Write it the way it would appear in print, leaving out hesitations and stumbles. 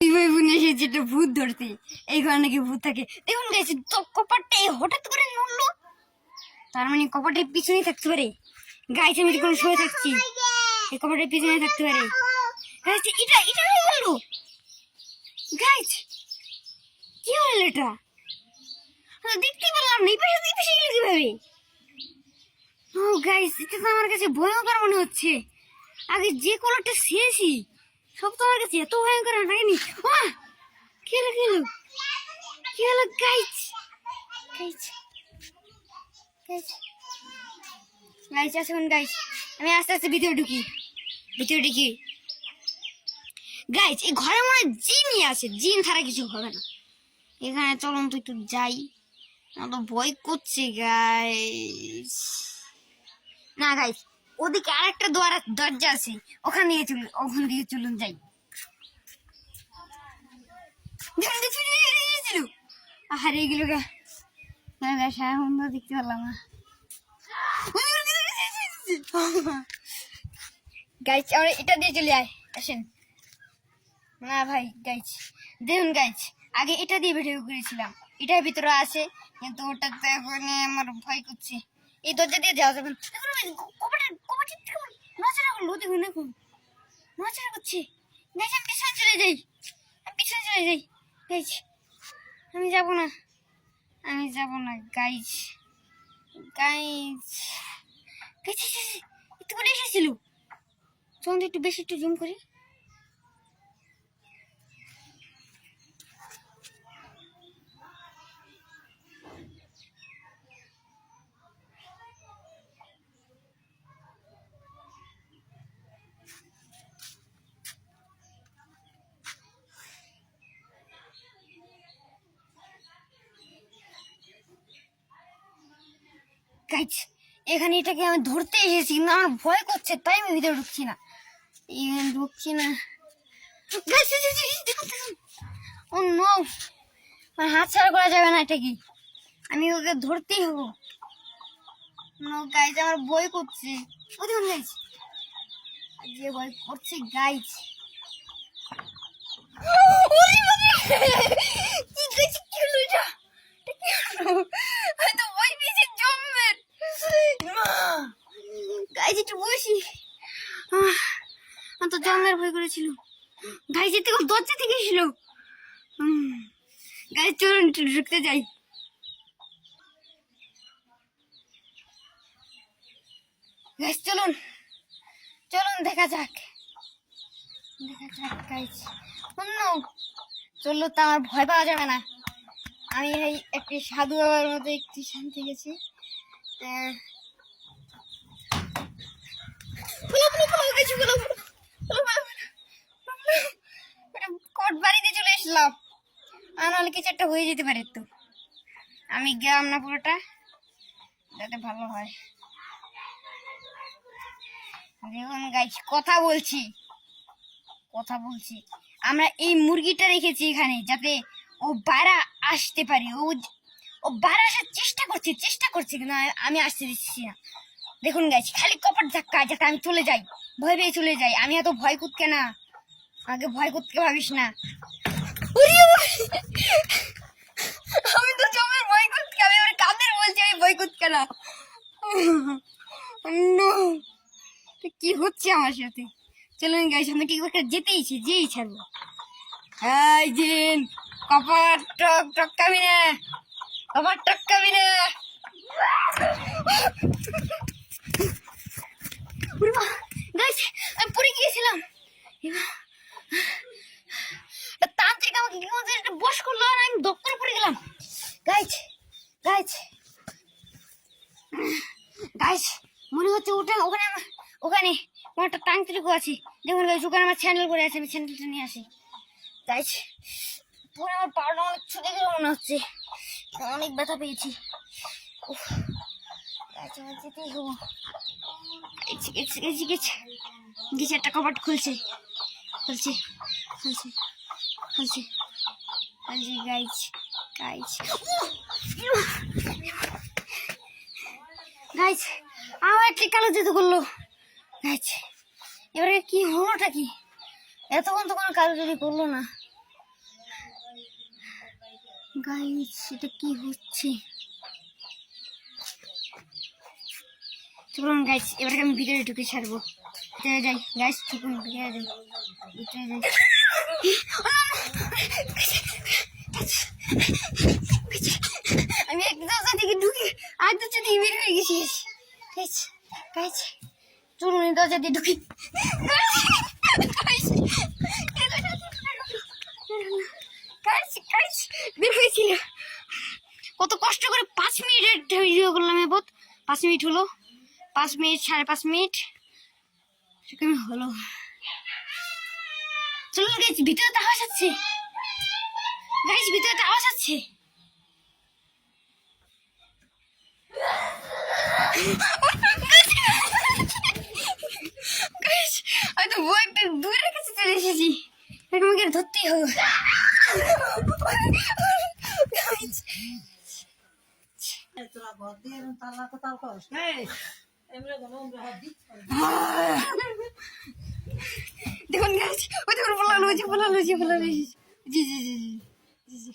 যেটা ভূত ধরতে এই ঘরে নাকি ভূত থাকে। দেখুন গেছে তো কপারটা হঠাৎ করে নড়লো, তার মানে কপাটের পিছনেই থাকতে পারে। গাইছে আমি যখন শুয়ে থাকছি এই কপাটের পিছনে থাকতে পারে। গাইছে এটা এটা কি বললো? গাইছে কি হলো এটা? দেখতে পেলাম না, এই পাশে গেলো কিভাবে? ও গাইস, এটা তো আমার কাছে ভয়ঙ্কর মনে হচ্ছে। আগে যে কলারটা ছিঁড়েছি সব তো আমার কাছে এত ভয়ঙ্কর লাগেনি। কি হলো কি হলো কি হলো? গাইস গাইস গাইস গাইস আসুন গাইস, আমি আস্তে আস্তে ভিতরে ঢুকি। গাইস এই ঘরে মনে হয় জিনই আছে, জিন ছাড়া কিছু হবে না এখানে। চলুন তো একটু যাই, আমার তো ভয় করছে গাইস। না গাইস, ওদিকে আরেকটা দরজা আছে, ওখান দিয়ে চলুন যাই। হারিয়ে গেল গা, দেখতে পারলাম না গাইস। আমরা এটা দিয়ে চলে আসেন না ভাই। গাইস দেখুন গাইস, আগে এটা দিয়ে ভিডিও করেছিলাম, এটার ভিতরে আছে, কিন্তু ওটাতে এখন আমার ভয় করছে। এই দরজা দিয়ে যাওয়া যাবে না। নড়াচড়া করলো, দেখুন দেখুন নড়াচড়া করছে। গাইস আমি পিছনে চলে যাই গাইস, আমি যাবো না গাইস। একটু করে এসেছিল, চন্দ্র একটু বেশি একটু জুম করি। গাইস এখানে এটাকে আমি ধরতে এসেছি, না আমার ভয় করছে তাই আমি ভিতরে ঢুকছি না। ও নো, হাত ছাড়া করা যাবে না, এটা কি আমি ওকে ধরতেই হবো। নো গাইস, আমার ভয় করছে। ও দেখুন গাইস, যে ভয় করছে গাইস। একটু বসি, আমার তো জঙ্গলের ভয় করেছিল। গাইস এর থেকে দরজা থেকে ছিল। গাইস চলুন ঢুকতে যাই। গাইস চলুন দেখা যাক গাইস। চললো তো আমার ভয় পাওয়া যাবে না। আমি এই একটি সাধু বাবার মতো একটি শান্তি গেছি। কোট বাড়িতে চলে এসলাম, আর নাহলে কিছু একটা হয়ে যেতে পারে। তো আমি গেলাম না পুরোটা, যাতে ভালো হয়। দেখুন গাইস, কথা বলছি আমরা এই মুরগিটা রেখেছি এখানে যাতে ও বাইরে আসতে পারে। ও বাইরে আসার চেষ্টা করছে কিন্তু আমি আসতে দিচ্ছি না। দেখুন গাইস, খালি কপাট ধাক্কা যাতে আমি চলে যাই, ভয় পেয়ে চলে যাই। আমি এত ভয় করতে না, আগে ভয় করতে ভাবিস না। আমি তো জমের ভয় করতে, আমি আমার কাদের বলছি আমি ভয় করতে না। কি হচ্ছে আমার সাথে? চলুন গাইস, আমি ঠিক একটা যেই ছাড়বো। হাই জিন, কপাট টকাবি না, গাইস আমি পড়ে গিয়েছিলাম। তান্ত্রিক আমাকে একটা বশ করলো আর আমি দপ্তরে পড়ে গেলাম। গাইস মনে হচ্ছে ওখানে একটা তান্ত্রিকও আছে। দেখুন গাইস, ওখানে আমার স্যান্ডেল পরে আছে, আমি স্যান্ডেলটা নিয়ে আসি। গাইস পুরো আমার পাটা অনেক ছুটে গেল মনে হচ্ছে, অনেক ব্যথা পেয়েছি। যেতেই হবো। গেছে একটা কপাট খুলছে গাইস। আমার একটা কালো জাদু করলো গাইস। এবারে কি হলোটা কি? এতক্ষণ তো কোনো কালো জাদু করলো না। গাইস এটা কি হচ্ছে? চলুন গাইস এবারে আমি ভিতরে ঢুকে ছাড়বো। ভিতরে যাই গাইস, চলুন ভিতরে যাই, ভিতরে যাই। আমি এক দরজা থেকে ঢুকে আর দরজা থেকে বের হয়ে গেছি গাইস। গাইস চলুন এই দরজা দিয়ে ঢুকি। গাইস বের হয়েছিল, কত কষ্ট করে 5 মিনিটের ভিডিও করলাম। এবার 5 মিনিট হলো, 5 মিনিট 5.5 মিনিট সেরকম হলো। চলুন গাইস ভিতরে তো আওয়াজ হচ্ছে, গাইস ভিতরে তো আওয়াজ হচ্ছে। গাইস আমি তো বই একটা দূরের কাছে চলে এসেছি, এখন আমাকে ধরতেই হবে। গাইস দেখুন গাইস, ওই দেখুন বলালো, জি জি জি জি জি জি জি।